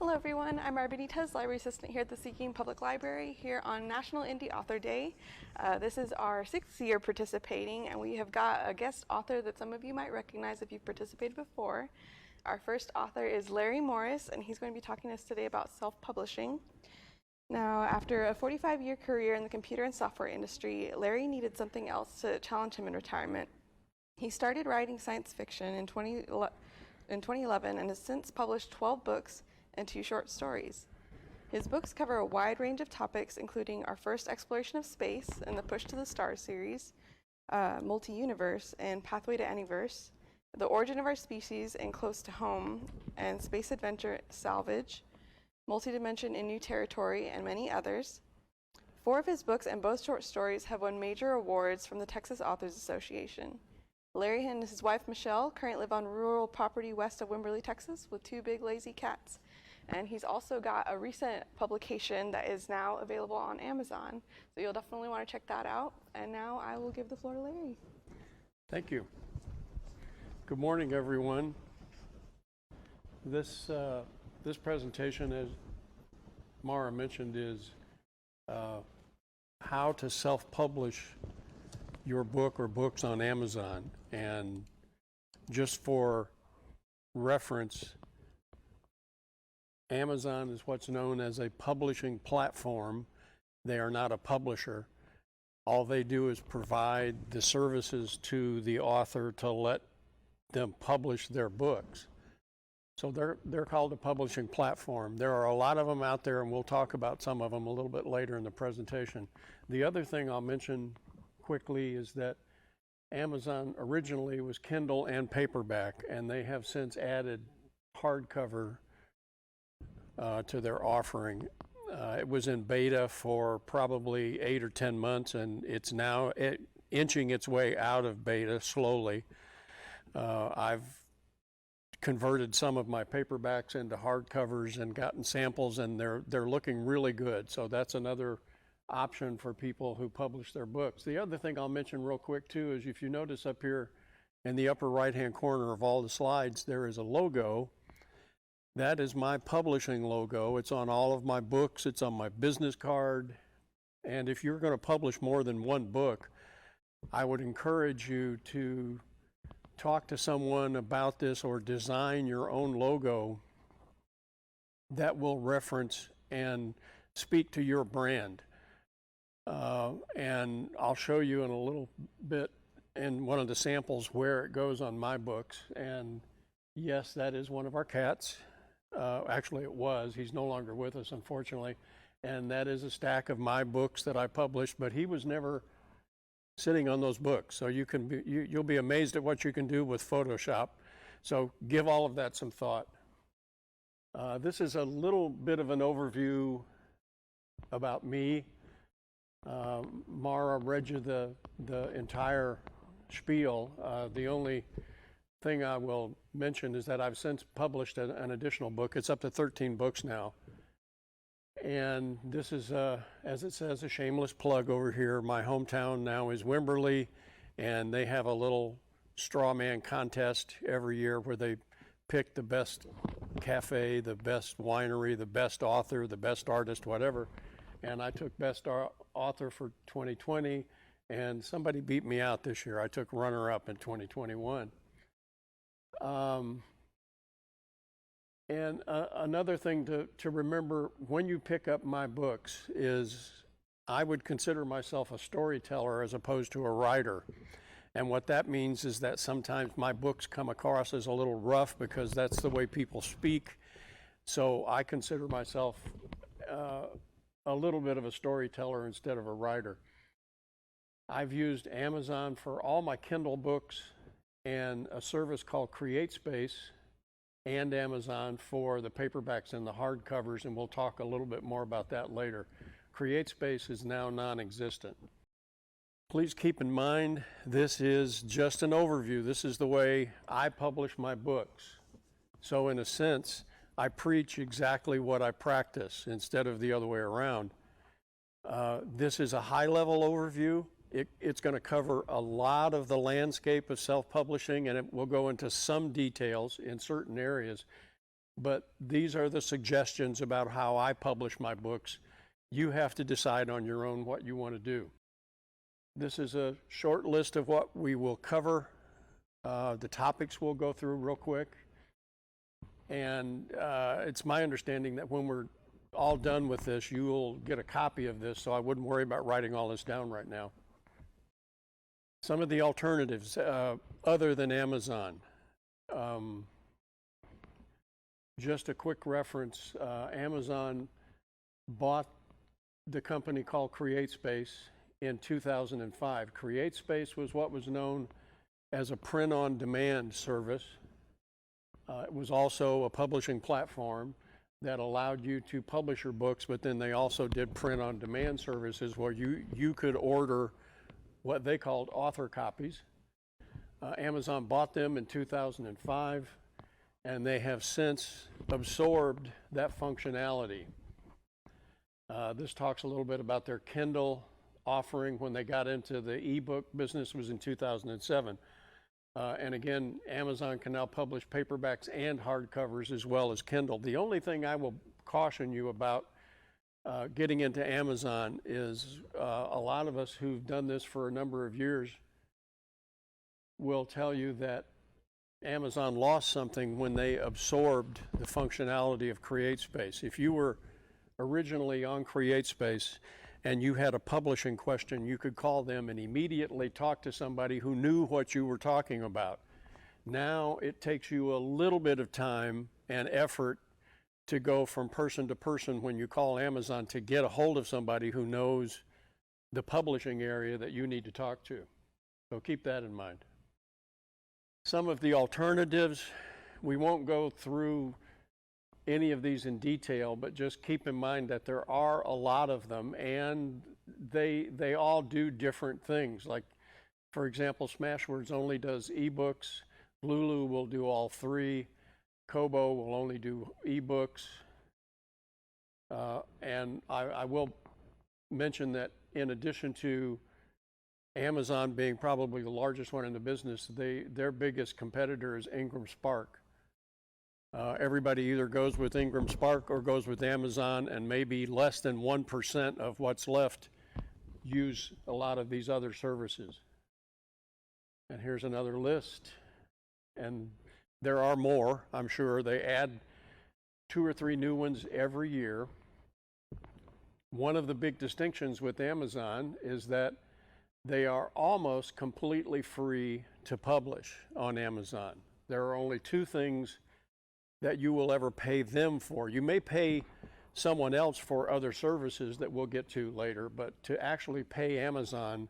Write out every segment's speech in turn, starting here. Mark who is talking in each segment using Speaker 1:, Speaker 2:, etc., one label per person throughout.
Speaker 1: Hello everyone, I'm Benitez, Library Assistant here at the Seeking Public Library here on National Indie Author Day. This is our 6th year participating, and we have got a guest author that some of you might recognize if you've participated before. Our first author is Larry Morris, and he's going to be talking to us today about self-publishing. Now, after a 45-year career in the computer and software industry, Larry needed something else to challenge him in retirement. He started writing science fiction in 2011 and has since published 12 books and 2 short stories. His books cover a wide range of topics, including our first exploration of space and the Push to the Stars series, Multi-Universe and Pathway to Anyverse, The Origin of Our Species and Close to Home, and Space Adventure Salvage, Multidimension in New Territory, and many others. 4 of his books and both short stories have won major awards from the Texas Authors Association. Larry and his wife Michelle currently live on rural property west of Wimberley, Texas, with 2 big lazy cats. And he's also got a recent publication that is now available on Amazon. So you'll definitely want to check that out. And now I will give the floor to Larry.
Speaker 2: Thank you. Good morning, everyone. This presentation, as Mara mentioned, is how to self-publish your book or books on Amazon. And just for reference, Amazon is what's known as a publishing platform. They are not a publisher. All they do is provide the services to the author to let them publish their books. So they're called a publishing platform. There are a lot of them out there, and we'll talk about some of them a little bit later in the presentation. The other thing I'll mention quickly is that Amazon originally was Kindle and paperback, and they have since added hardcover to their offering. It was in beta for probably 8 or 10 months, and it's now inching its way out of beta slowly. I've converted some of my paperbacks into hardcovers and gotten samples, and they're looking really good. So that's another option for people who publish their books. The other thing I'll mention real quick too is if you notice up here in the upper right hand corner of all the slides, there is a logo. That is my publishing logo. It's on all of my books. It's on my business card. And if you're going to publish more than one book, I would encourage you to talk to someone about this or design your own logo that will reference and speak to your brand. And I'll show you in a little bit in one of the samples where it goes on my books. And yes, that is one of our cats. Actually, it was. He's no longer with us, unfortunately. And that is a stack of my books that I published, but he was never sitting on those books. So you'll be amazed at what you can do with Photoshop. So give all of that some thought. This is a little bit of an overview about me. Mara read you the entire spiel. The only thing I will mention is that I've since published an additional book. It's up to 13 books now. And this is, as it says, a shameless plug over here. My hometown now is Wimberley, and they have a little straw man contest every year where they pick the best cafe, the best winery, the best author, the best artist, whatever. And I took best author for 2020, and somebody beat me out this year. I took runner-up in 2021. And another thing to remember when you pick up my books is I would consider myself a storyteller as opposed to a writer. And what that means is that sometimes my books come across as a little rough because that's the way people speak. So I consider myself a little bit of a storyteller instead of a writer. I've used Amazon for all my Kindle books and a service called CreateSpace and Amazon for the paperbacks and the hardcovers, and we'll talk a little bit more about that later. CreateSpace is now non-existent. Please keep in mind, this is just an overview. This is the way I publish my books. So in a sense, I preach exactly what I practice instead of the other way around. This is a high-level overview. It's going to cover a lot of the landscape of self-publishing, and it will go into some details in certain areas. but these are the suggestions about how I publish my books. You have to decide on your own what you want to do. This is a short list of what we will cover. The topics we'll go through real quick. And it's my understanding that when we're all done with this, you will get a copy of this, so I wouldn't worry about writing all this down right now. Some of the alternatives other than Amazon. Just a quick reference, Amazon bought the company called CreateSpace in 2005. CreateSpace was what was known as a print-on-demand service. It was also a publishing platform that allowed you to publish your books, but then they also did print-on-demand services where you could order what they called author copies. Amazon bought them in 2005, and they have since absorbed that functionality. This talks a little bit about their Kindle offering when they got into the ebook business was in 2007. And again, Amazon can now publish paperbacks and hardcovers as well as Kindle. The only thing I will caution you about getting into Amazon is a lot of us who've done this for a number of years will tell you that Amazon lost something when they absorbed the functionality of CreateSpace. If you were originally on CreateSpace and you had a publishing question, you could call them and immediately talk to somebody who knew what you were talking about. Now it takes you a little bit of time and effort to go from person to person when you call Amazon to get a hold of somebody who knows the publishing area that you need to talk to. So keep that in mind. Some of the alternatives, we won't go through any of these in detail, but just keep in mind that there are a lot of them, and they all do different things. Like, for example, Smashwords only does ebooks. Lulu will do all three. Kobo will only do ebooks. And I will mention that in addition to Amazon being probably the largest one in the business, their biggest competitor is Ingram Spark. Everybody either goes with Ingram Spark or goes with Amazon, and maybe less than 1% of what's left use a lot of these other services. And here's another list. And there are more, I'm sure. They add 2 or 3 new ones every year. One of the big distinctions with Amazon is that they are almost completely free to publish on Amazon. There are only 2 things that you will ever pay them for. You may pay someone else for other services that we'll get to later, but to actually pay Amazon,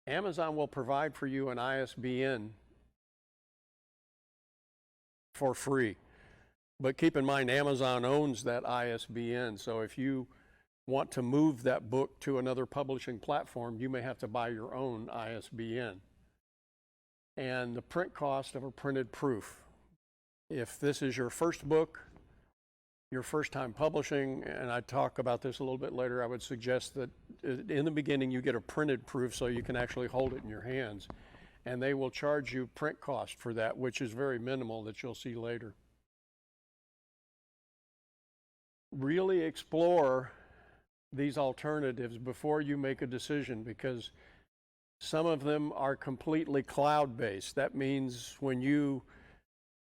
Speaker 2: Amazon will provide for you an ISBN for free. But keep in mind, Amazon owns that ISBN, so if you want to move that book to another publishing platform, you may have to buy your own ISBN. And the print cost of a printed proof. If this is your first book, your first time publishing, and I talk about this a little bit later, I would suggest that in the beginning you get a printed proof so you can actually hold it in your hands. And they will charge you print cost for that, which is very minimal, that you'll see later. Really explore these alternatives before you make a decision, because some of them are completely cloud-based. That means when you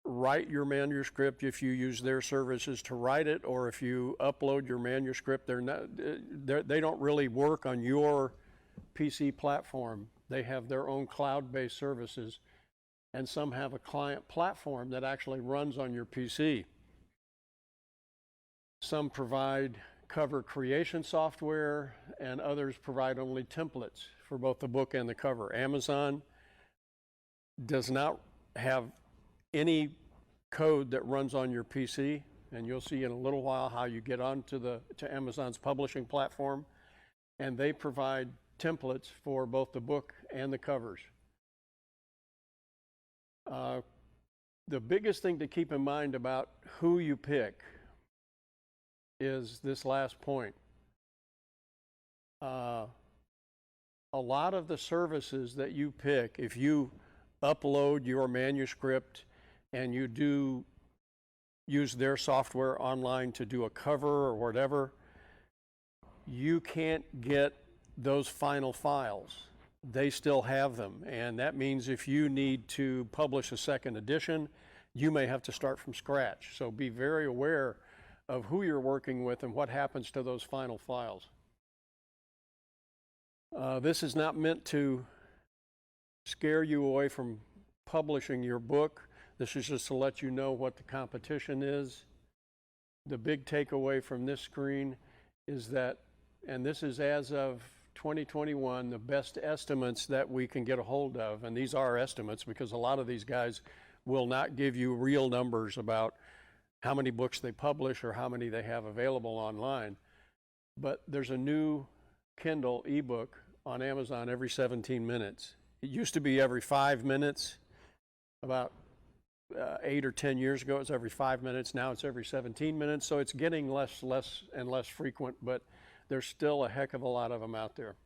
Speaker 2: write your manuscript, if you use their services to write it, or if you upload your manuscript, they don't really work on your PC platform. They have their own cloud-based services, and some have a client platform that actually runs on your PC. Some provide cover creation software, and others provide only templates for both the book and the cover. Amazon does not have any code that runs on your PC, and you'll see in a little while how you get onto to Amazon's publishing platform, and they provide templates for both the book and the covers. The biggest thing to keep in mind about who you pick is this last point. A lot of the services that you pick, if you upload your manuscript and you do use their software online to do a cover or whatever, you can't get those final files. They still have them, and that means if you need to publish a second edition, you may have to start from scratch. So be very aware of who you're working with and what happens to those final files. This is not meant to scare you away from publishing your book. This is just to let you know what the competition is. The big takeaway from this screen is that, and this is as of 2021, the best estimates that we can get a hold of, and these are estimates because a lot of these guys will not give you real numbers about how many books they publish or how many they have available online. But there's a new Kindle ebook on Amazon every 17 minutes. It used to be every 5 minutes. About 8 or 10 years ago, it was every 5 minutes. Now it's every 17 minutes. So it's getting less and less frequent, but there's still a heck of a lot of them out there.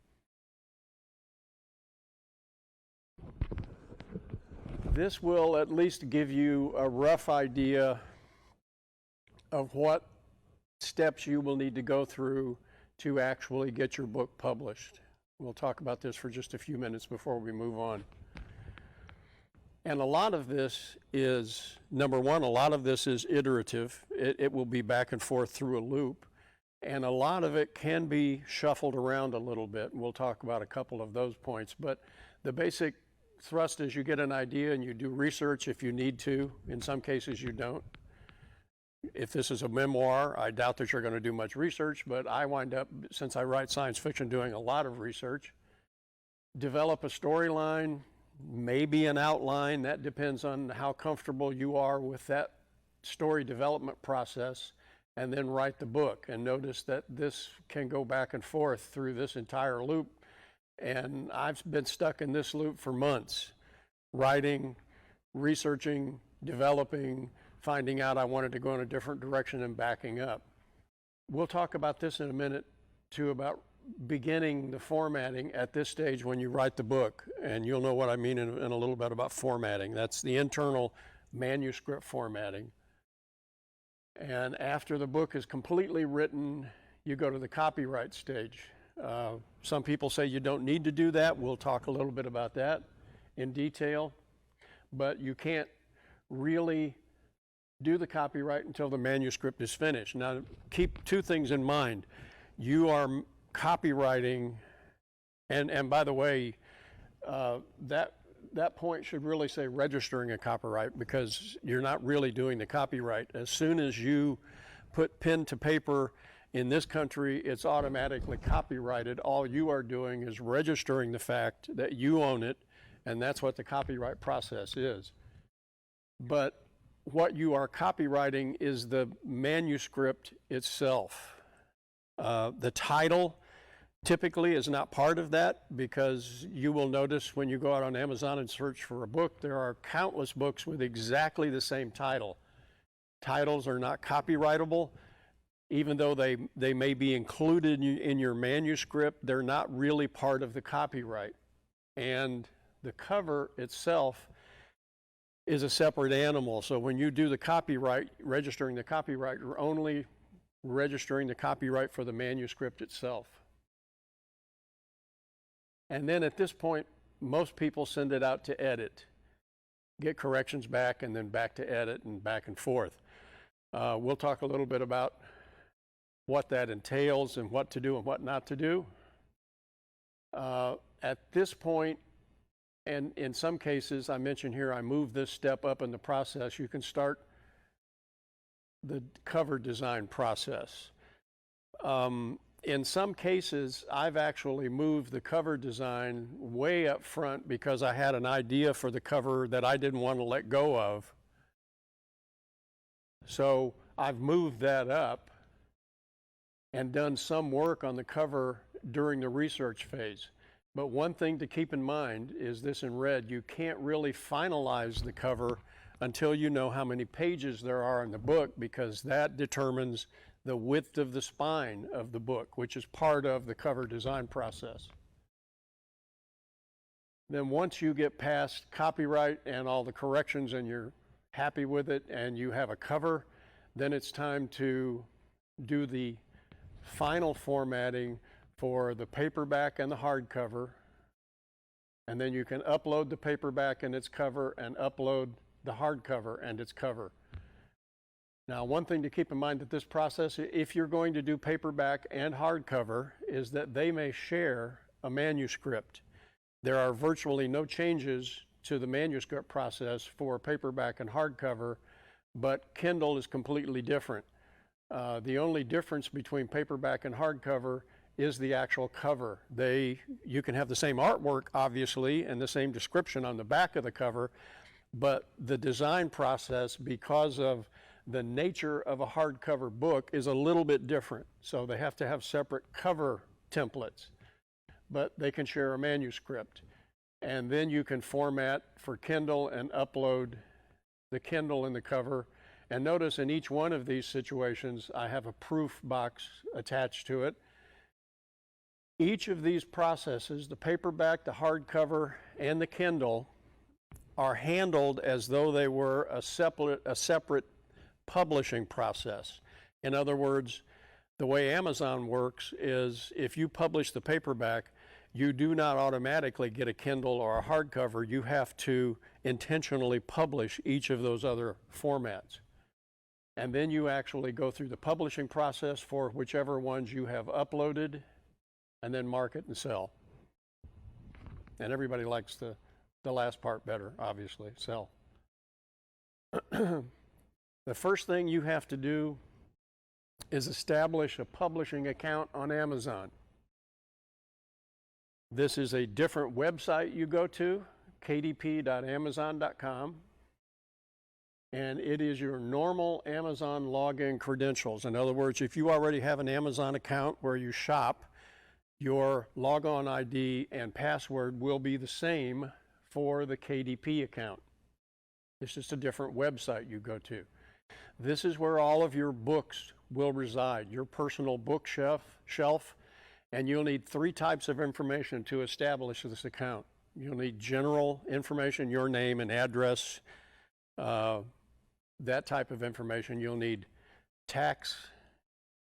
Speaker 2: This will at least give you a rough idea of what steps you will need to go through to actually get your book published. We'll talk about this for just a few minutes before we move on. And a lot of this is, number one, a lot of this is iterative. It will be back and forth through a loop. And a lot of it can be shuffled around a little bit. And we'll talk about a couple of those points. But the basic thrust is you get an idea and you do research if you need to. In some cases, you don't. If this is a memoir, I doubt that you're going to do much research, but I wind up, since I write science fiction, doing a lot of research. Develop a storyline, maybe an outline. That depends on how comfortable you are with that story development process, and then write the book. And notice that this can go back and forth through this entire loop. And I've been stuck in this loop for months, writing, researching, developing, finding out I wanted to go in a different direction and backing up. We'll talk about this in a minute too, about beginning the formatting at this stage when you write the book, and you'll know what I mean in a little bit about formatting. That's the internal manuscript formatting. And after the book is completely written, you go to the copyright stage. Some people say you don't need to do that. We'll talk a little bit about that in detail, but you can't really do the copyright until the manuscript is finished. Now, keep two things in mind. You are copywriting, and by the way, that point should really say registering a copyright, because you're not really doing the copyright. As soon as you put pen to paper in this country, it's automatically copyrighted. All you are doing is registering the fact that you own it, and that's what the copyright process is. But what you are copywriting is the manuscript itself. The title typically is not part of that, because you will notice when you go out on Amazon and search for a book, there are countless books with exactly the same title. Titles are not copyrightable. Even though they may be included in your manuscript, they're not really part of the copyright. And the cover itself is a separate animal. So when you do the copyright, registering the copyright, you're only registering the copyright for the manuscript itself. And then at this point, most people send it out to edit, get corrections back, and then back to edit, and back and forth. We'll talk a little bit about what that entails and what to do and what not to do. At this point, and in some cases, I mentioned here, I move this step up in the process. You can start the cover design process. In some cases, I've actually moved the cover design way up front because I had an idea for the cover that I didn't want to let go of. So I've moved that up and done some work on the cover during the research phase. But one thing to keep in mind is this in red: you can't really finalize the cover until you know how many pages there are in the book, because that determines the width of the spine of the book, which is part of the cover design process. Then once you get past copyright and all the corrections and your happy with it and you have a cover, then it's time to do the final formatting for the paperback and the hardcover. And then you can upload the paperback and its cover and upload the hardcover and its cover. Now, one thing to keep in mind that this process, if you're going to do paperback and hardcover, is that they may share a manuscript. There are virtually no changes to the manuscript process for paperback and hardcover, but Kindle is completely different. The only difference between paperback and hardcover is the actual cover. You can have the same artwork, obviously, and the same description on the back of the cover, but the design process, because of the nature of a hardcover book, is a little bit different. So they have to have separate cover templates, but they can share a manuscript. And then you can format for Kindle and upload the Kindle and the cover. And notice in each one of these situations, I have a proof box attached to it. Each of these processes, the paperback, the hardcover, and the Kindle, are handled as though they were a separate publishing process. In other words, the way Amazon works is if you publish the paperback, you do not automatically get a Kindle or a hardcover. You have to intentionally publish each of those other formats. And then you actually go through the publishing process for whichever ones you have uploaded, and then market and sell. And everybody likes the last part better, obviously, sell. The first thing you have to do is establish a publishing account on Amazon. This is a different website you go to, kdp.amazon.com, and it is your normal Amazon login credentials. In other words, if you already have an Amazon account where you shop, your logon ID and password will be the same for the KDP account. It's just a different website you go to. This is where all of your books will reside, your personal bookshelf, and you'll need 3 types of information to establish this account. You'll need general information, your name and address, that type of information. You'll need tax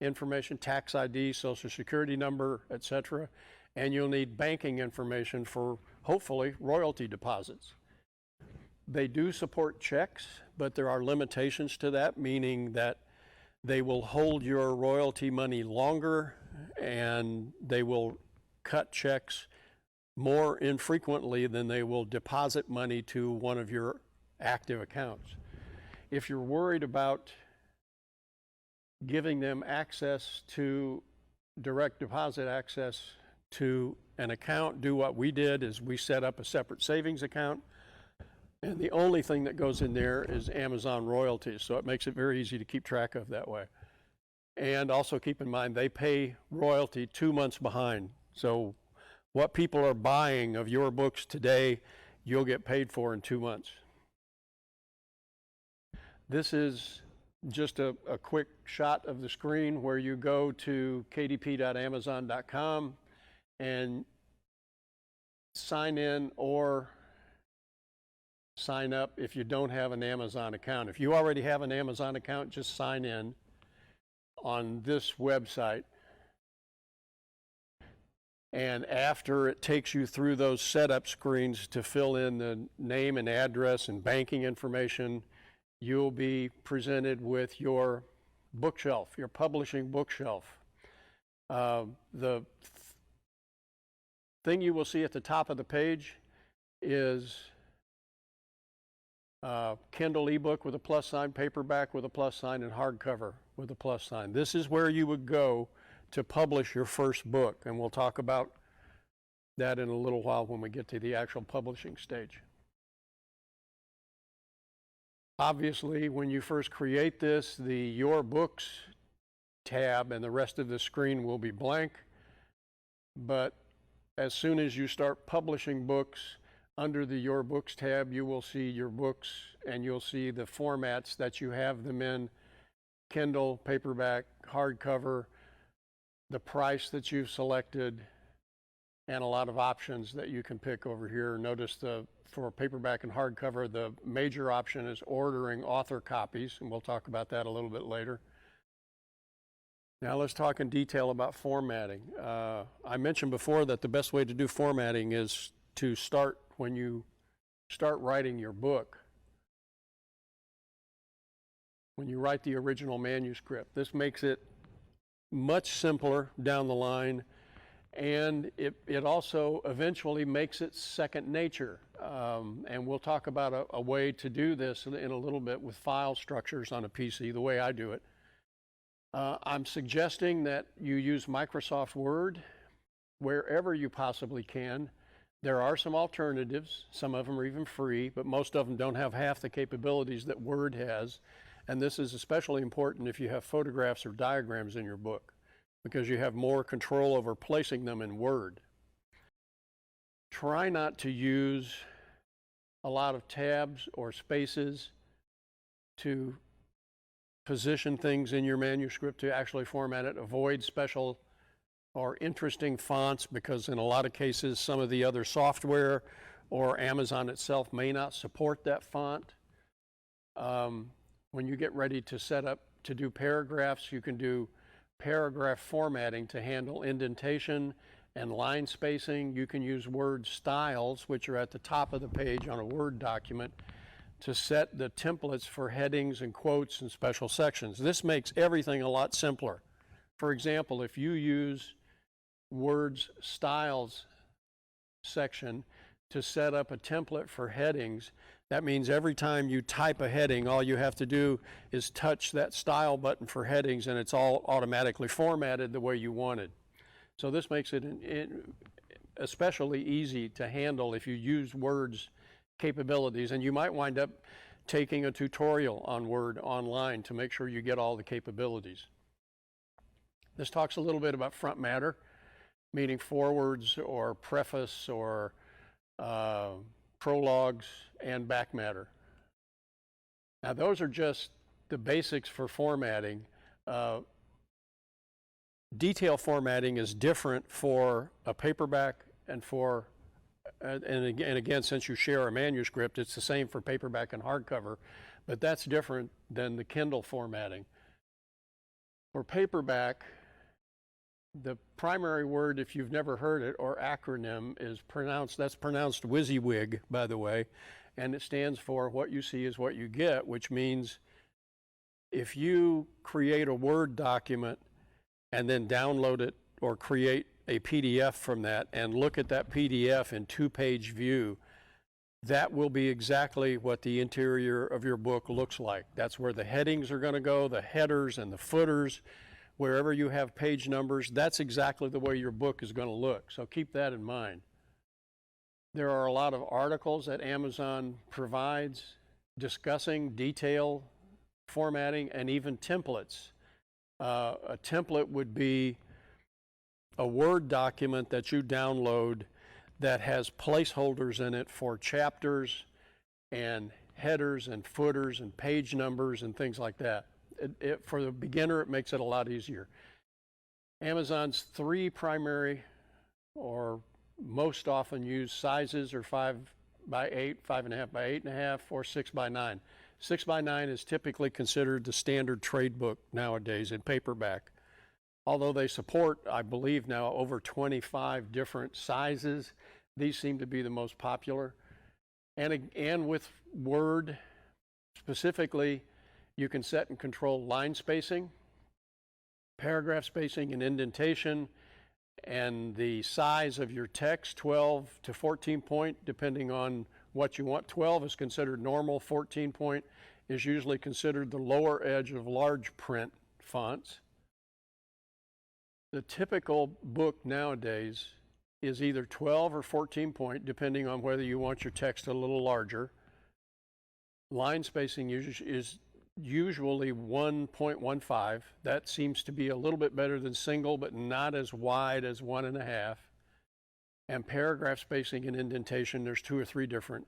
Speaker 2: information, tax ID, social security number, etc. And you'll need banking information for, hopefully, royalty deposits. They do support checks, but there are limitations to that, meaning that they will hold your royalty money longer and they will cut checks more infrequently than they will deposit money to one of your active accounts. If you're worried about giving them access to direct deposit access to an account, do what we did is we set up a separate savings account, and the only thing that goes in there is Amazon royalties, so it makes it very easy to keep track of that way. And also keep in mind they pay royalty 2 months behind, so what people are buying of your books today, you'll get paid for in 2 months. This is just a quick shot of the screen where you go to kdp.amazon.com and sign in or sign up if you don't have an Amazon account. If you already have an Amazon account, just sign in on this website. And after it takes you through those setup screens to fill in the name and address and banking information, you'll be presented with your bookshelf, your publishing bookshelf. The thing you will see at the top of the page is Kindle ebook with a plus sign, paperback with a plus sign, and hardcover with a plus sign. This is where you would go to publish your first book, and we'll talk about that in a little while when we get to the actual publishing stage. Obviously, when you first create this, the Your Books tab and the rest of the screen will be blank, but as soon as you start publishing books, under the Your Books tab, you will see your books and you'll see the formats that you have them in: Kindle, paperback, hardcover, the price that you've selected, and a lot of options that you can pick over here. Notice for paperback and hardcover, the major option is ordering author copies, and we'll talk about that a little bit later. Now let's talk in detail about formatting. I mentioned before that the best way to do formatting is to start when you start writing your book. When you write the original manuscript, this makes it much simpler down the line, and it also eventually makes it second nature. And we'll talk about a way to do this in a little bit with file structures on a PC, the way I do it. I'm suggesting that you use Microsoft Word wherever you possibly can. There are some alternatives. Some of them are even free, but most of them don't have half the capabilities that Word has. And this is especially important if you have photographs or diagrams in your book, because you have more control over placing them in Word. Try not to use a lot of tabs or spaces to position things in your manuscript to actually format it. Avoid special or interesting fonts, because in a lot of cases some of the other software or Amazon itself may not support that font. When you get ready to set up to do paragraphs, you can do paragraph formatting to handle indentation and line spacing. You can use word styles, which are at the top of the page on a Word document, to set the templates for headings and quotes and special sections. This makes everything a lot simpler. For example, if you use Word's styles section to set up a template for headings, that means every time you type a heading, all you have to do is touch that style button for headings, and it's all automatically formatted the way you wanted. So this makes it especially easy to handle if you use Word's capabilities, and you might wind up taking a tutorial on Word online to make sure you get all the capabilities. This talks a little bit about front matter, meaning forewords or preface or prologues, and back matter. Now those are just the basics for formatting. Detail formatting is different for a paperback and for and again, since you share a manuscript, it's the same for paperback and hardcover, but that's different than the Kindle formatting. For paperback, the primary word, if you've never heard it, or acronym, that's pronounced WYSIWYG, by the way, and it stands for what you see is what you get, which means if you create a Word document and then download it or create a PDF from that and look at that PDF in two-page view, that will be exactly what the interior of your book looks like. That's where the headings are going to go, the headers and the footers. Wherever you have page numbers, that's exactly the way your book is going to look. So keep that in mind. There are a lot of articles that Amazon provides discussing detail formatting and even templates. A template would be a Word document that you download that has placeholders in it for chapters and headers and footers and page numbers and things like that. For the beginner, it makes it a lot easier. Amazon's three primary or most often used sizes are 5 by 8, 5.5 by 8.5, or 6 by 9. 6 by 9 is typically considered the standard trade book nowadays in paperback. Although they support, I believe now, over 25 different sizes, these seem to be the most popular. And with Word specifically, you can set and control line spacing, paragraph spacing and indentation, and the size of your text, 12 to 14 point, depending on what you want. 12 is considered normal, 14 point is usually considered the lower edge of large print fonts. The typical book nowadays is either 12 or 14 point, depending on whether you want your text a little larger. Line spacing is usually 1.15. That seems to be a little bit better than single, but not as wide as 1.5. And paragraph spacing and indentation, there's 2 or 3 different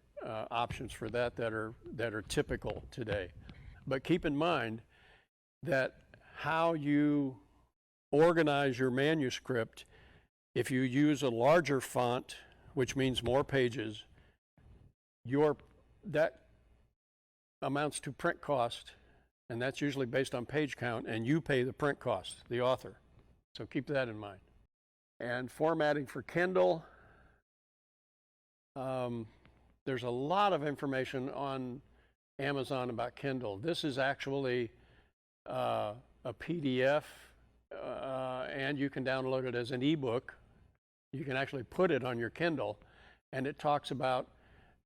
Speaker 2: options for that are typical today. But keep in mind that how you organize your manuscript If you use a larger font, which means more pages, that amounts to print cost, and that's usually based on page count, and you pay the print cost, the author. So keep that in mind. And formatting for Kindle, there's a lot of information on Amazon about Kindle. This is actually a PDF, and you can download it as an ebook. You can actually put it on your Kindle, and it talks about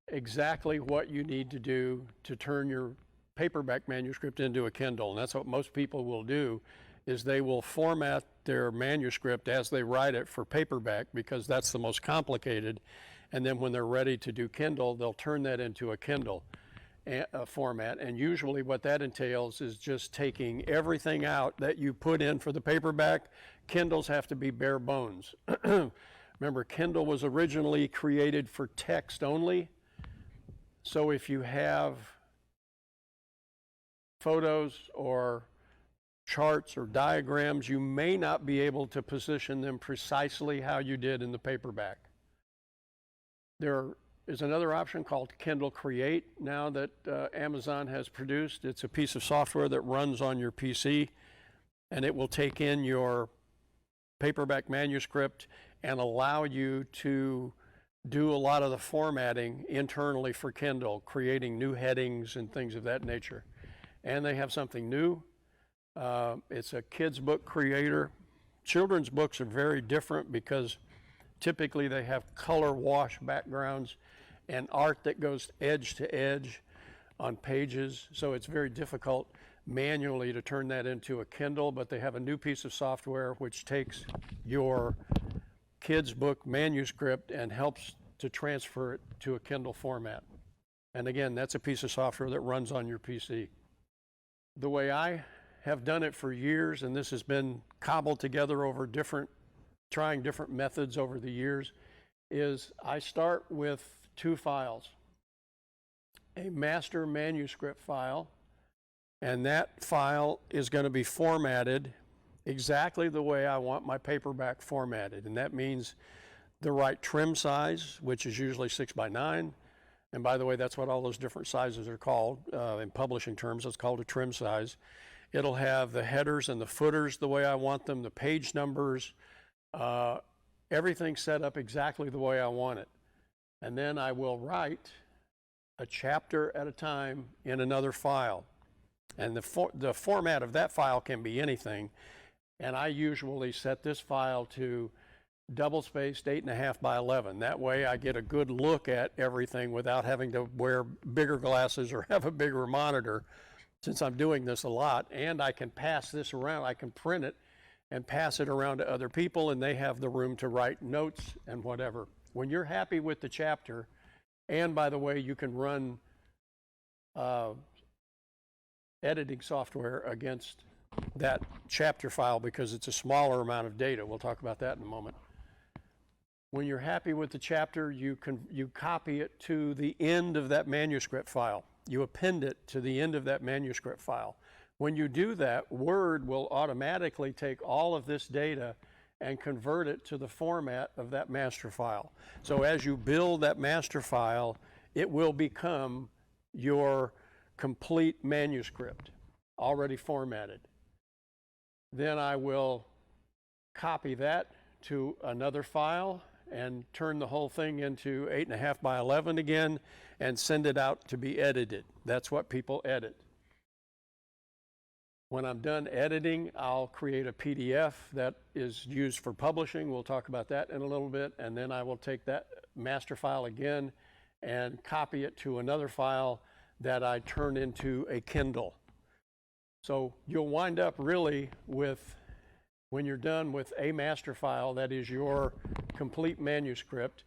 Speaker 2: exactly what you need to do to turn your paperback manuscript into a Kindle. And that's what most people will do, is they will format their manuscript as they write it for paperback, because that's the most complicated. And then when they're ready to do Kindle, they'll turn that into a Kindle format. And usually what that entails is just taking everything out that you put in for the paperback. Kindles have to be bare bones. Remember, Kindle was originally created for text only. So if you have photos or charts or diagrams, you may not be able to position them precisely how you did in the paperback. There is another option called Kindle Create now that Amazon has produced. It's a piece of software that runs on your PC, and it will take in your paperback manuscript and allow you to do a lot of the formatting internally for Kindle, creating new headings and things of that nature. And they have something new. It's a kids book creator. Children's books are very different because typically they have color wash backgrounds and art that goes edge to edge on pages. So it's very difficult manually to turn that into a Kindle, but they have a new piece of software which takes your kids book manuscript and helps to transfer it to a Kindle format. And again, that's a piece of software that runs on your PC. The way I have done it for years, and this has been cobbled together over trying different methods over the years, is I start with two files. A master manuscript file, and that file is going to be formatted exactly the way I want my paperback formatted. And that means the right trim size, which is usually 6x9. And by the way, that's what all those different sizes are called in publishing terms. It's called a trim size. It'll have the headers and the footers the way I want them, the page numbers, everything set up exactly the way I want it. And then I will write a chapter at a time in another file. And the format of that file can be anything. And I usually set this file to double-spaced 8.5 by 11. That way I get a good look at everything without having to wear bigger glasses or have a bigger monitor, since I'm doing this a lot. And I can pass this around. I can print it and pass it around to other people, and they have the room to write notes and whatever. When you're happy with the chapter, and by the way, you can run editing software against that chapter file because it's a smaller amount of data. We'll talk about that in a moment. When you're happy with the chapter, you copy it to the end of that manuscript file. You append it to the end of that manuscript file. When you do that, Word will automatically take all of this data and convert it to the format of that master file. So as you build that master file, it will become your complete manuscript, already formatted. Then I will copy that to another file and turn the whole thing into 8.5 by 11 again and send it out to be edited. That's what people edit. When I'm done editing, I'll create a PDF that is used for publishing. We'll talk about that in a little bit. And then I will take that master file again and copy it to another file that I turn into a Kindle. So you'll wind up really with, when you're done with a master file, that is your complete manuscript,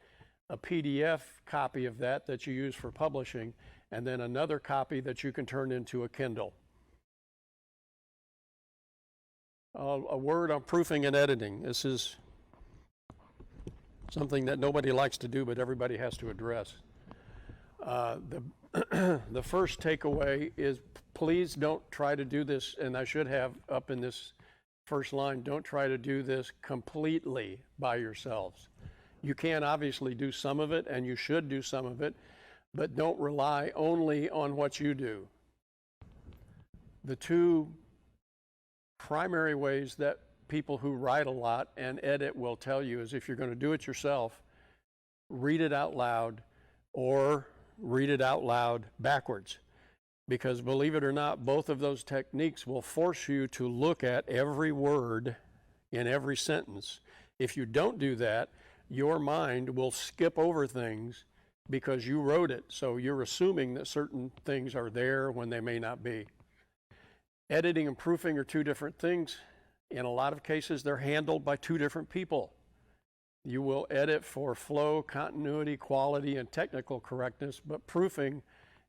Speaker 2: a PDF copy of that you use for publishing, and then another copy that you can turn into a Kindle. A word on proofing and editing. This is something that nobody likes to do, but everybody has to address. The first takeaway is, please don't try to do this, and I should have up in this first line, don't try to do this completely by yourselves. You can obviously do some of it, and you should do some of it, but don't rely only on what you do. The two primary ways that people who write a lot and edit will tell you is if you're going to do it yourself, read it out loud or read it out loud backwards. Because believe it or not, both of those techniques will force you to look at every word in every sentence. If you don't do that, your mind will skip over things because you wrote it. So you're assuming that certain things are there when they may not be. Editing and proofing are two different things. In a lot of cases, they're handled by two different people. You will edit for flow, continuity, quality, and technical correctness, but proofing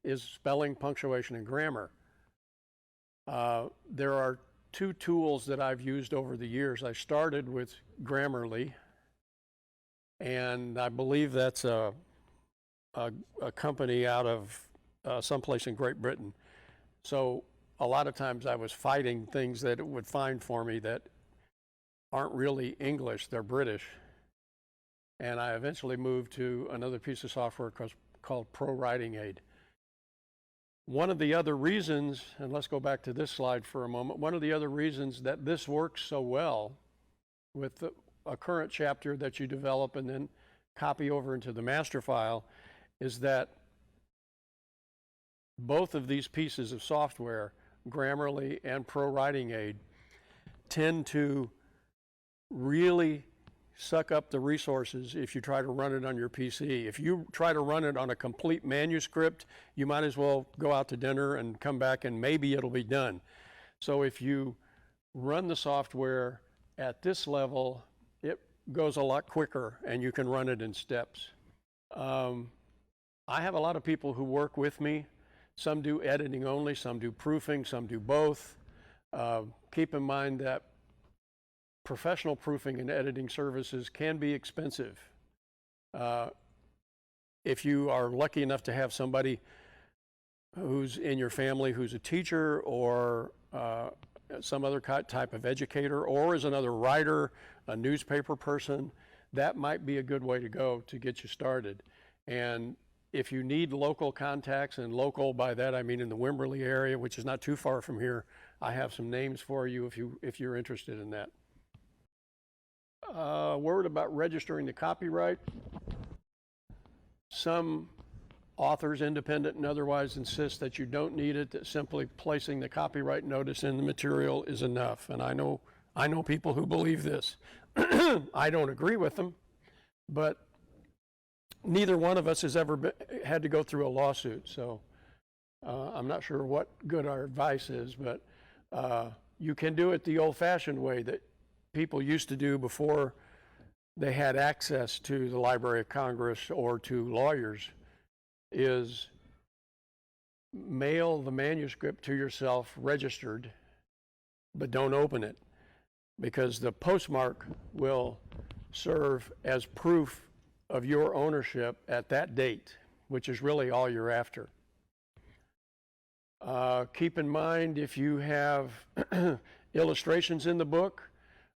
Speaker 2: is spelling, punctuation, and grammar. There are two tools that I've used over the years. I started with Grammarly, and I believe that's a company out of someplace in Great Britain. So a lot of times I was fighting things that it would find for me that aren't really English, they're British. And I eventually moved to another piece of software called Pro Writing Aid. One of the other reasons, and let's go back to this slide for a moment, one of the other reasons that this works so well with a current chapter that you develop and then copy over into the master file is that both of these pieces of software, Grammarly and Pro Writing Aid, tend to really suck up the resources if you try to run it on your PC. If you try to run it on a complete manuscript, you might as well go out to dinner and come back and maybe it'll be done. So if you run the software at this level, it goes a lot quicker and you can run it in steps. I have a lot of people who work with me. Some do editing only, some do proofing, some do both. Keep in mind that professional proofing and editing services can be expensive. If you are lucky enough to have somebody who's in your family who's a teacher or some other type of educator or is another writer, a newspaper person, that might be a good way to go to get you started. And if you need local contacts, and local by that I mean in the Wimberley area, which is not too far from here, I have some names for you if you're interested in that. A word about registering the copyright. Some authors, independent and otherwise, insist that you don't need it, that simply placing the copyright notice in the material is enough. And I know people who believe this. I don't agree with them, but neither one of us has ever had to go through a lawsuit, so I'm not sure what good our advice is, but you can do it the old-fashioned way that people used to do before they had access to the Library of Congress or to lawyers, is mail the manuscript to yourself registered, but don't open it, because the postmark will serve as proof of your ownership at that date, which is really all you're after. Keep in mind, if you have illustrations in the book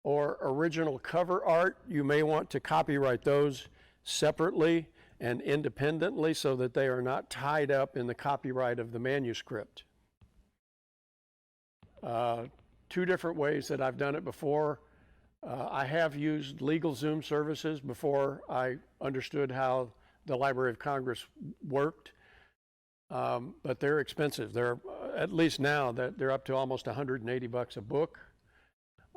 Speaker 2: or original cover art, you may want to copyright those separately and independently so that they are not tied up in the copyright of the manuscript. Two different ways that I've done it before. I have used LegalZoom services before I understood how the Library of Congress worked, but they're expensive. They're, at least now, that they're up to almost $180 a book.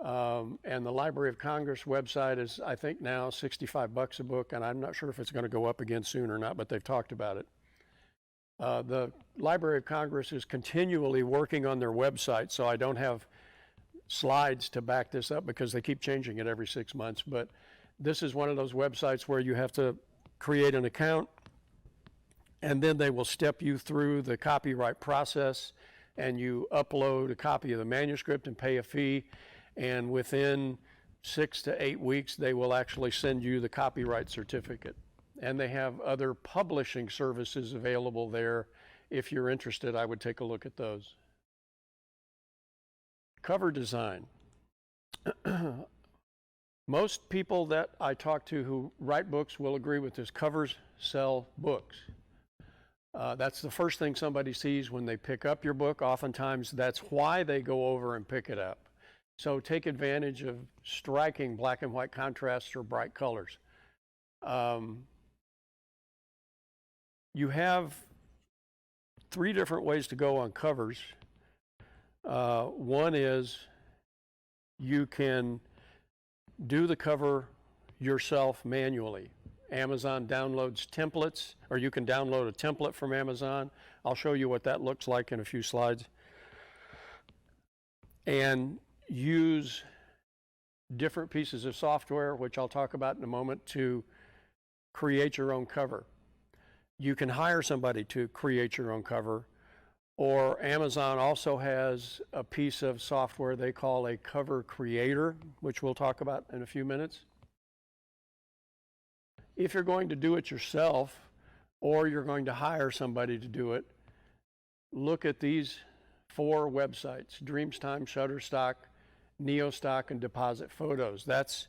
Speaker 2: And the Library of Congress website is, I think now, $65 a book, and I'm not sure if it's going to go up again soon or not, but they've talked about it. The Library of Congress is continually working on their website, so I don't have slides to back this up because they keep changing it every 6 months, but this is one of those websites where you have to create an account and then they will step you through the copyright process, and you upload a copy of the manuscript and pay a fee, and within 6 to 8 weeks they will actually send you the copyright certificate. And they have other publishing services available there. If you're interested, I would take a look at those. Cover design. Most people that I talk to who write books will agree with this. Covers sell books. That's the first thing somebody sees when they pick up your book. Oftentimes that's why they go over and pick it up. So take advantage of striking black and white contrasts or bright colors. You have 3 different ways to go on covers. One is you can do the cover yourself manually. Amazon downloads templates, or you can download a template from Amazon. I'll show you what that looks like in a few slides. And use different pieces of software, which I'll talk about in a moment, to create your own cover. You can hire somebody to create your own cover, or Amazon also has a piece of software they call a cover creator, which we'll talk about in a few minutes. If you're going to do it yourself, or you're going to hire somebody to do it, look at these 4 websites: Dreamstime, Shutterstock, Neostock, and Deposit Photos. That's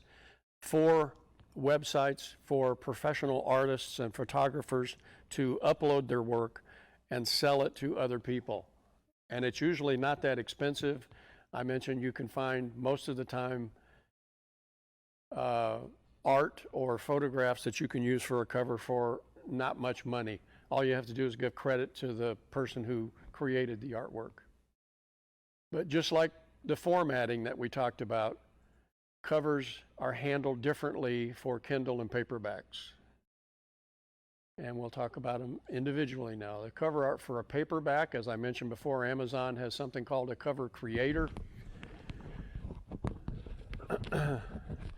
Speaker 2: 4 websites for professional artists and photographers to upload their work and sell it to other people. And it's usually not that expensive. I mentioned you can find most of the time art or photographs that you can use for a cover for not much money. All you have to do is give credit to the person who created the artwork. But just like the formatting that we talked about, covers are handled differently for Kindle and paperbacks. And we'll talk about them individually now. The cover art for a paperback, as I mentioned before, Amazon has something called a cover creator.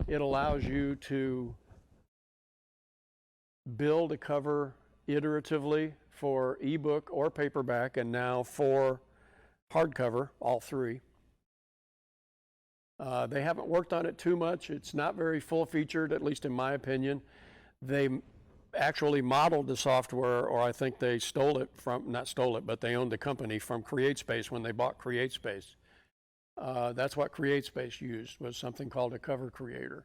Speaker 2: It allows you to build a cover iteratively for ebook or paperback, and now for hardcover, all 3. They haven't worked on it too much. It's not very full-featured, at least in my opinion. They actually modeled the software, or I think they stole it from, not stole it, but they owned the company from CreateSpace when they bought CreateSpace. That's what CreateSpace used, was something called a cover creator.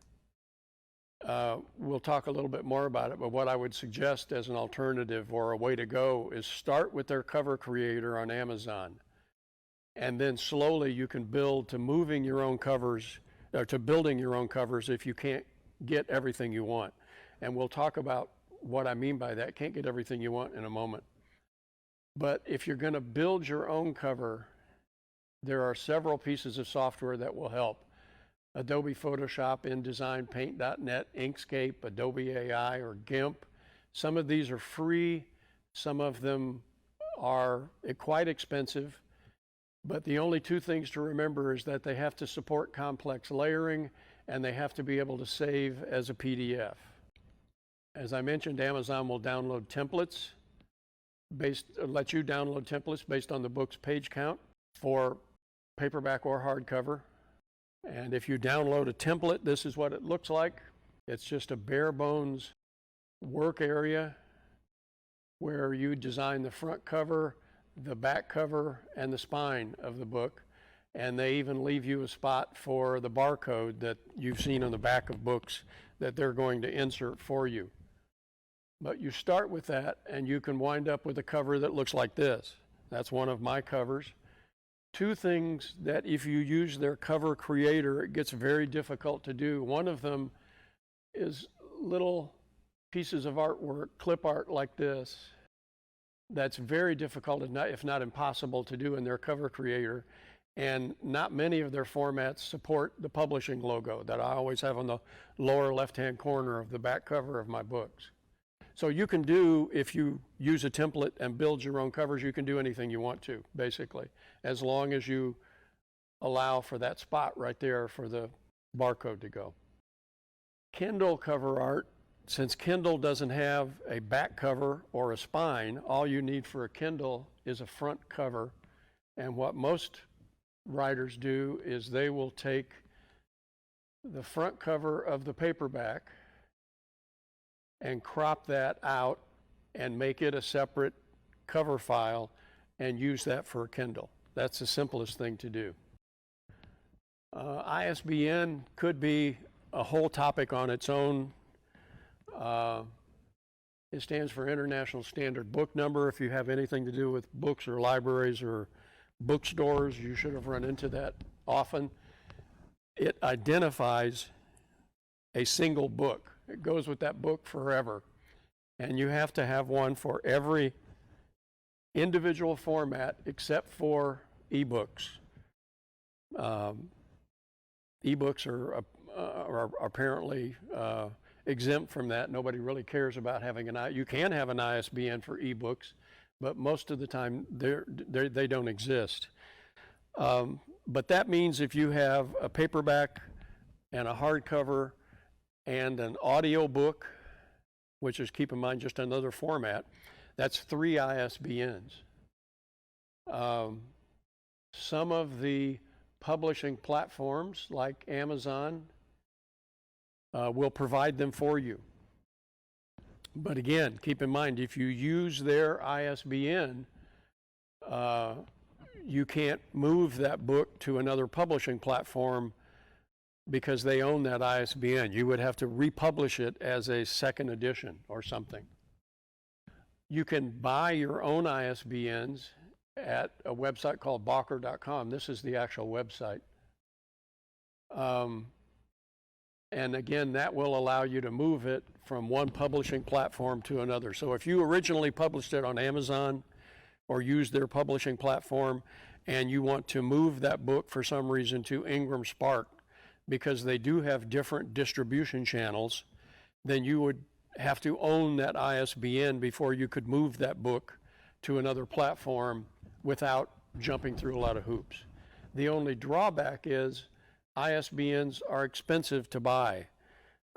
Speaker 2: We'll talk a little bit more about it, but what I would suggest as an alternative or a way to go is start with their cover creator on Amazon. And then slowly you can build to moving your own covers, or to building your own covers if you can't get everything you want. And we'll talk about what I mean by that. Can't get everything you want in a moment. But if you're going to build your own cover, there are several pieces of software that will help. Adobe Photoshop, InDesign, Paint.net, Inkscape, Adobe AI, or GIMP. Some of these are free. Some of them are quite expensive. But the only 2 things to remember is that they have to support complex layering, and they have to be able to save as a PDF. As I mentioned, Amazon will download templates, let you download templates based on the book's page count for paperback or hardcover. And if you download a template, this is what it looks like. It's just a bare bones work area where you design the front cover, the back cover, and the spine of the book. And they even leave you a spot for the barcode that you've seen on the back of books that they're going to insert for you. But you start with that, and you can wind up with a cover that looks like this. That's one of my covers. 2 things that if you use their cover creator, it gets very difficult to do. One of them is little pieces of artwork, clip art like this, that's very difficult, if not impossible, to do in their cover creator. And not many of their formats support the publishing logo that I always have on the lower left-hand corner of the back cover of my books. So you can do, if you use a template and build your own covers, you can do anything you want to, basically, as long as you allow for that spot right there for the barcode to go. Kindle cover art, since Kindle doesn't have a back cover or a spine, all you need for a Kindle is a front cover. And what most writers do is they will take the front cover of the paperback and crop that out and make it a separate cover file and use that for a Kindle. That's the simplest thing to do. ISBN could be a whole topic on its own. It stands for International Standard Book Number. If you have anything to do with books or libraries or bookstores, you should have run into that often. It identifies a single book. It goes with that book forever. And you have to have one for every individual format except for ebooks. Ebooks are apparently exempt from that. Nobody really cares about having you can have an ISBN for ebooks, but most of the time they don't exist. But that means if you have a paperback and a hardcover and an audio book, which is, keep in mind, just another format, that's 3 ISBNs. Some of the publishing platforms like Amazon will provide them for you. But again, keep in mind, if you use their ISBN, you can't move that book to another publishing platform because they own that ISBN. You would have to republish it as a second edition or something. You can buy your own ISBNs at a website called Bawker.com. This is the actual website. And again, that will allow you to move it from one publishing platform to another. So if you originally published it on Amazon or used their publishing platform and you want to move that book for some reason to Ingram Spark, because they do have different distribution channels, then you would have to own that ISBN before you could move that book to another platform without jumping through a lot of hoops. The only drawback is ISBNs are expensive to buy.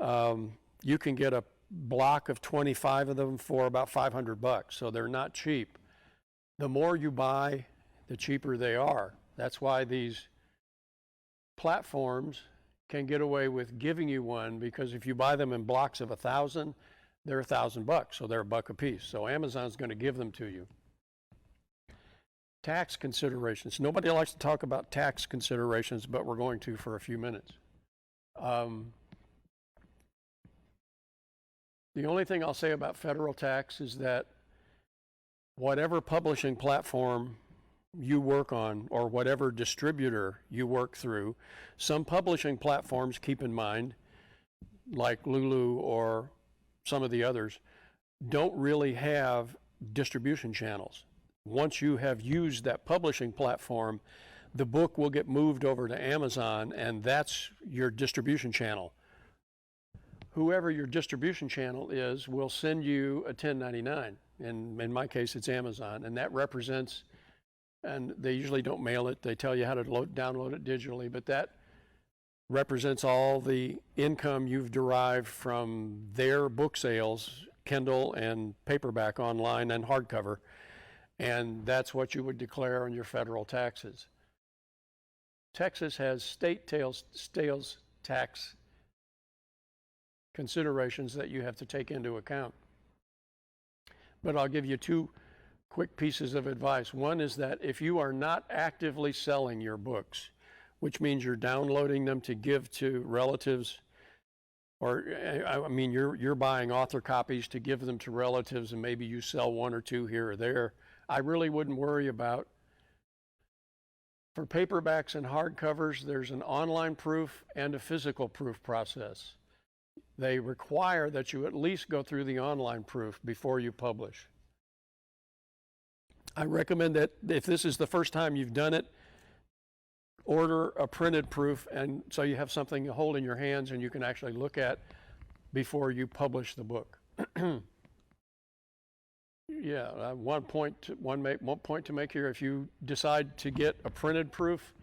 Speaker 2: You can get a block of 25 of them for about $500, so they're not cheap. The more you buy, the cheaper they are. That's why these platforms can get away with giving you one, because if you buy them in blocks of 1,000, they're $1,000, so they're $1 a piece. So Amazon's going to give them to you. Tax considerations. Nobody likes to talk about tax considerations, but we're going to for a few minutes. The only thing I'll say about federal tax is that whatever publishing platform you work on or whatever distributor you work through, some publishing platforms, keep in mind, like Lulu or some of the others, don't really have distribution channels. Once you have used that publishing platform, the book will get moved over to Amazon, and that's your distribution channel. Whoever your distribution channel is will send you a 1099. And in my case, it's Amazon, and that represents, and they usually don't mail it. They tell you how to download it digitally, but that represents all the income you've derived from their book sales, Kindle and paperback, online and hardcover, and that's what you would declare on your federal taxes. Texas has state sales tax considerations that you have to take into account. But I'll give you 2 quick pieces of advice. One is that if you are not actively selling your books, which means you're downloading them to give to relatives, or I mean you're buying author copies to give them to relatives, and maybe you sell 1 or 2 here or there, I really wouldn't worry about. For paperbacks and hardcovers, there's an online proof and a physical proof process. They require that you at least go through the online proof before you publish. I recommend that if this is the first time you've done it, order a printed proof, and so you have something to hold in your hands and you can actually look at before you publish the book. Yeah, one point to make here: if you decide to get a printed proof,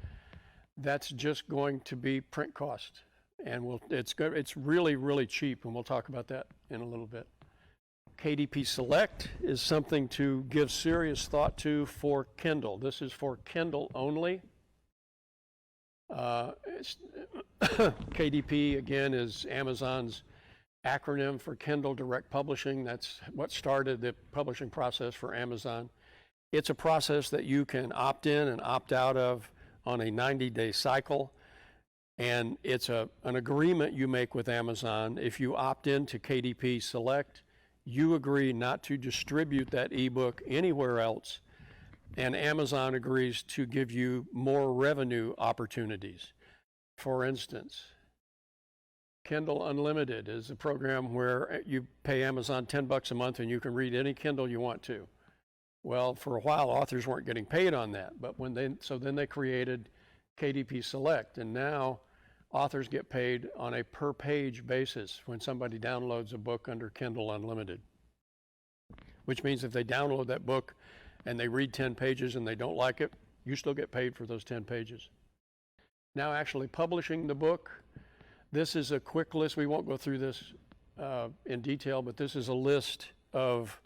Speaker 2: that's just going to be print cost, and it's really cheap, and we'll talk about that in a little bit. KDP Select is something to give serious thought to for Kindle. This is for Kindle only. KDP, again, is Amazon's acronym for Kindle Direct Publishing. That's what started the publishing process for Amazon. It's a process that you can opt in and opt out of on a 90-day cycle. And it's an agreement you make with Amazon. If you opt into KDP Select, you agree not to distribute that ebook anywhere else, and Amazon agrees to give you more revenue opportunities. For instance, Kindle Unlimited is a program where you pay Amazon $10 a month and you can read any Kindle you want to. Well, for a while, authors weren't getting paid on that, but then they created KDP Select, and now authors get paid on a per page basis when somebody downloads a book under Kindle Unlimited, which means if they download that book and they read 10 pages and they don't like it, you still get paid for those 10 pages. Now actually publishing the book, this is a quick list. We won't go through this in detail, but this is a list of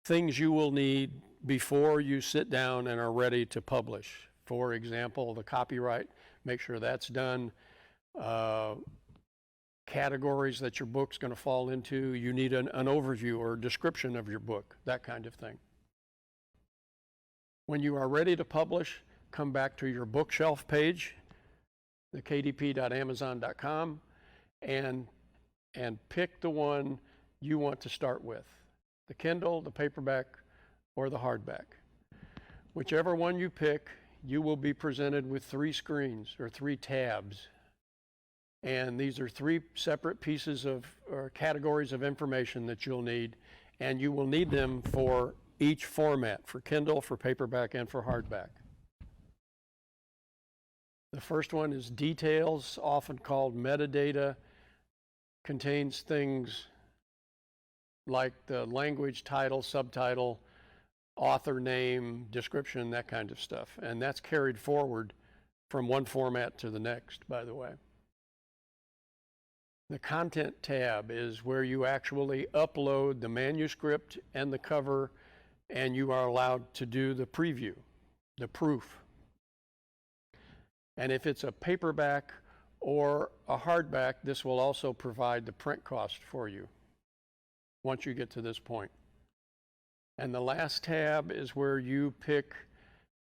Speaker 2: things you will need before you sit down and are ready to publish. For example, the copyright, make sure that's done. Categories that your book's going to fall into. You need an overview or description of your book, that kind of thing. When you are ready to publish, come back to your bookshelf page, the kdp.amazon.com, and pick the one you want to start with, the Kindle, the paperback, or the hardback. Whichever one you pick, you will be presented with 3 screens or 3 tabs. And these are 3 separate pieces of or categories of information that you'll need, and you will need them for each format, for Kindle, for paperback, and for hardback. The first one is details, often called metadata, contains things like the language, title, subtitle, author name, description, that kind of stuff. And that's carried forward from one format to the next, by the way. The content tab is where you actually upload the manuscript and the cover, and you are allowed to do the preview, the proof. And if it's a paperback or a hardback, this will also provide the print cost for you once you get to this point. And the last tab is where you pick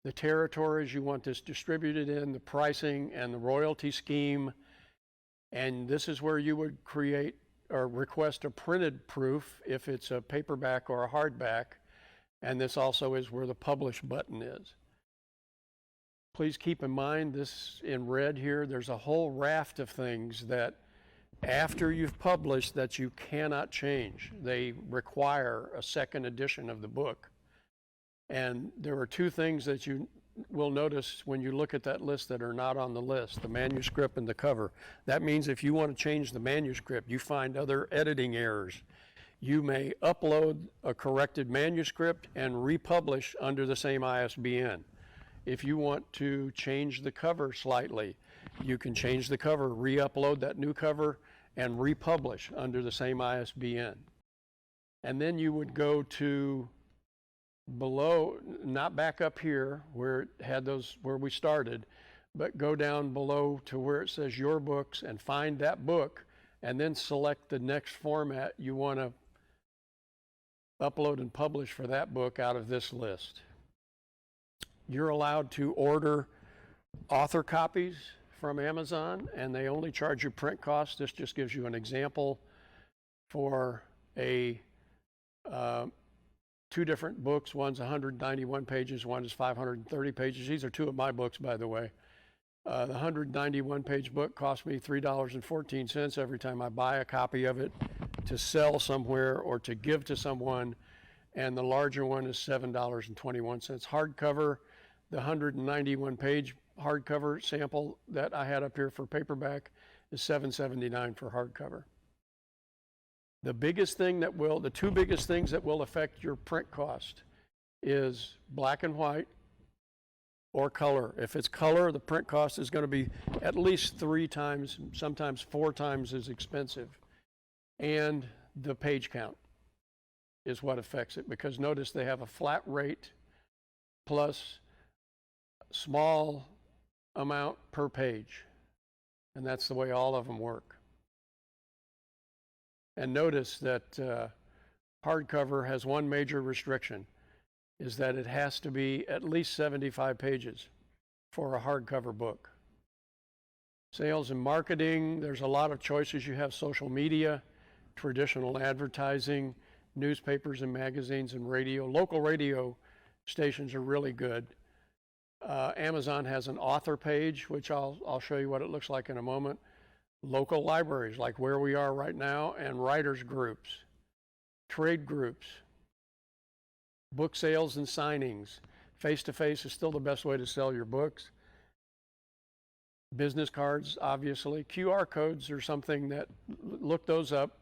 Speaker 2: the territories you want this distributed in, the pricing and the royalty scheme. And this is where you would create or request a printed proof if it's a paperback or a hardback. And this also is where the publish button is. Please keep in mind this in red here, there's a whole raft of things that after you've published that you cannot change. They require a second edition of the book. And there are 2 things that you will notice when you look at that list that are not on the list, the manuscript and the cover. That means if you want to change the manuscript, you find other editing errors. You may upload a corrected manuscript and republish under the same ISBN. If you want to change the cover slightly, you can change the cover, re-upload that new cover, and republish under the same ISBN. And then you would go to below, not back up here where it had those, where we started, but go down below to where it says your books and find that book, and then select the next format you want to upload and publish for that book out of this list. You're allowed to order author copies from Amazon, and they only charge you print costs. This just gives you an example for a 2 different books. One's 191 pages, one is 530 pages. These are 2 of my books, by the way. The 191-page book cost me $3.14 every time I buy a copy of it to sell somewhere or to give to someone, and the larger one is $7.21. Hardcover, the 191-page hardcover sample that I had up here for paperback is $7.79 for hardcover. The 2 biggest things that will affect your print cost is black and white or color. If it's color, the print cost is going to be at least 3 times, sometimes 4 times as expensive. And the page count is what affects it, because notice they have a flat rate plus small amount per page. And that's the way all of them work. And notice that hardcover has one major restriction, is that it has to be at least 75 pages for a hardcover book. Sales and marketing, there's a lot of choices. You have social media, traditional advertising, newspapers and magazines and radio. Local radio stations are really good. Amazon has an author page, which I'll show you what it looks like in a moment. Local libraries, like where we are right now, and writers groups, trade groups, book sales and signings. Face-to-face is still the best way to sell your books. Business cards, obviously. QR codes are something that, look those up.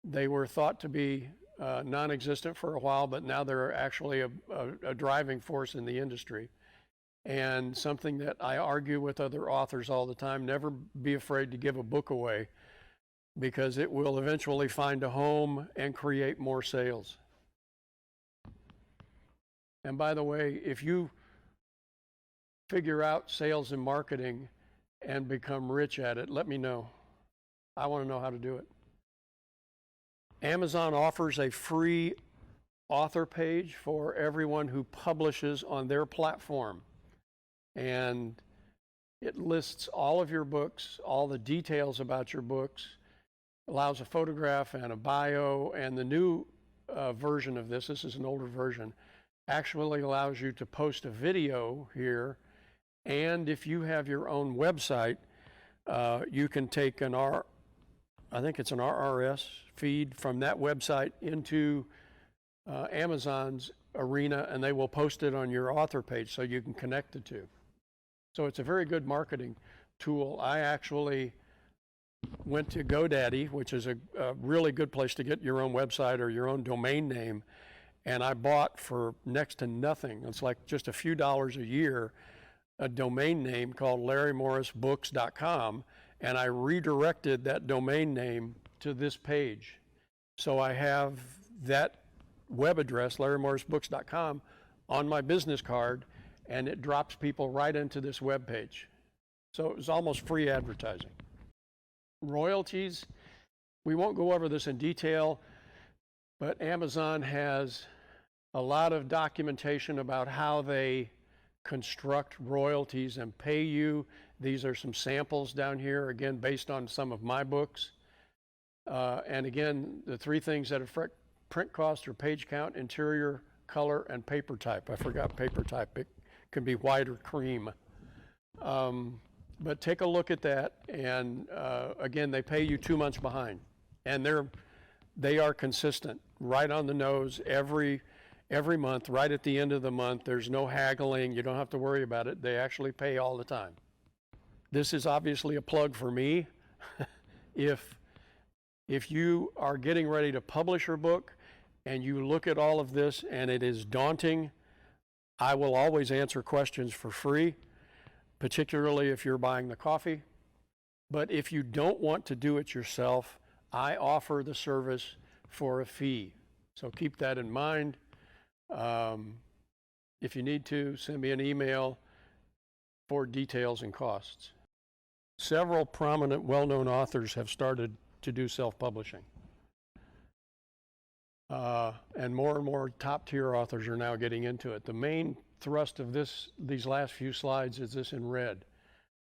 Speaker 2: They were thought to be non-existent for a while, but now they're actually a driving force in the industry. And something that I argue with other authors all the time: never be afraid to give a book away, because it will eventually find a home and create more sales. And by the way, if you figure out sales and marketing and become rich at it, let me know. I want to know how to do it. Amazon offers a free author page for everyone who publishes on their platform. And it lists all of your books, all the details about your books, allows a photograph and a bio, and the new version of this is an older version, actually allows you to post a video here. And if you have your own website, you can take I think it's an RRS feed from that website into Amazon's arena, and they will post it on your author page so you can connect the two. So it's a very good marketing tool. I actually went to GoDaddy, which is a really good place to get your own website or your own domain name, and I bought for next to nothing, it's like just a few dollars a year, a domain name called LarryMorrisBooks.com, and I redirected that domain name to this page. So I have that web address, LarryMorrisBooks.com, on my business card, and it drops people right into this web page. So it was almost free advertising. Royalties, we won't go over this in detail, but Amazon has a lot of documentation about how they construct royalties and pay you. These are some samples down here, again, based on some of my books. And again, the three things that affect print cost are page count, interior, color, and paper type. I forgot paper type. It can be white or cream. But take a look at that, and again, they pay you 2 months behind. And they are consistent, right on the nose, every month, right at the end of the month. There's no haggling. You don't have to worry about it. They actually pay all the time. This is obviously a plug for me. If you are getting ready to publish your book and you look at all of this and it is daunting, I will always answer questions for free, particularly if you're buying the coffee. But if you don't want to do it yourself, I offer the service for a fee. So keep that in mind. If you need to, send me an email for details and costs. Several prominent, well-known authors have started to do self-publishing. And more top-tier authors are now getting into it. The main thrust of these last few slides is this in red.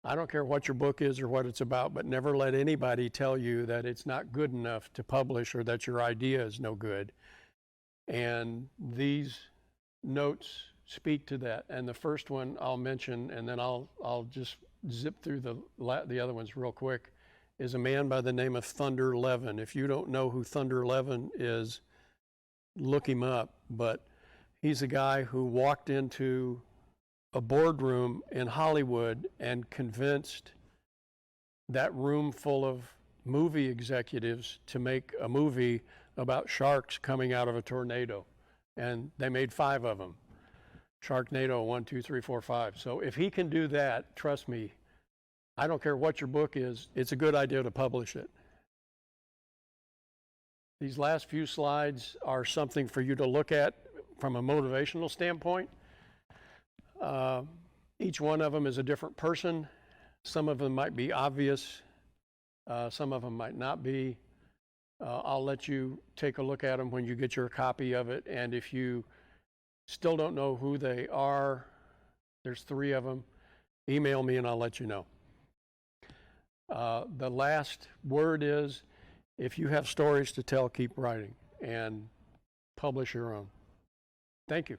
Speaker 2: I don't care what your book is or what it's about, but never let anybody tell you that it's not good enough to publish or that your idea is no good. And these notes speak to that. And the first one I'll mention, and then I'll just zip through the other ones real quick, is a man by the name of Thunder Levin. If you don't know who Thunder Levin is, look him up. But he's a guy who walked into a boardroom in Hollywood and convinced that room full of movie executives to make a movie about sharks coming out of a tornado. And they made 5 of them. Sharknado 1, 2, 3, 4, 5. So if he can do that, trust me, I don't care what your book is, it's a good idea to publish it. These last few slides are something for you to look at from a motivational standpoint. Each one of them is a different person. Some of them might be obvious. Some of them might not be. I'll let you take a look at them when you get your copy of it. And if you still don't know who they are, there's 3 of them, email me and I'll let you know. The last word is, if you have stories to tell, keep writing and publish your own. Thank you.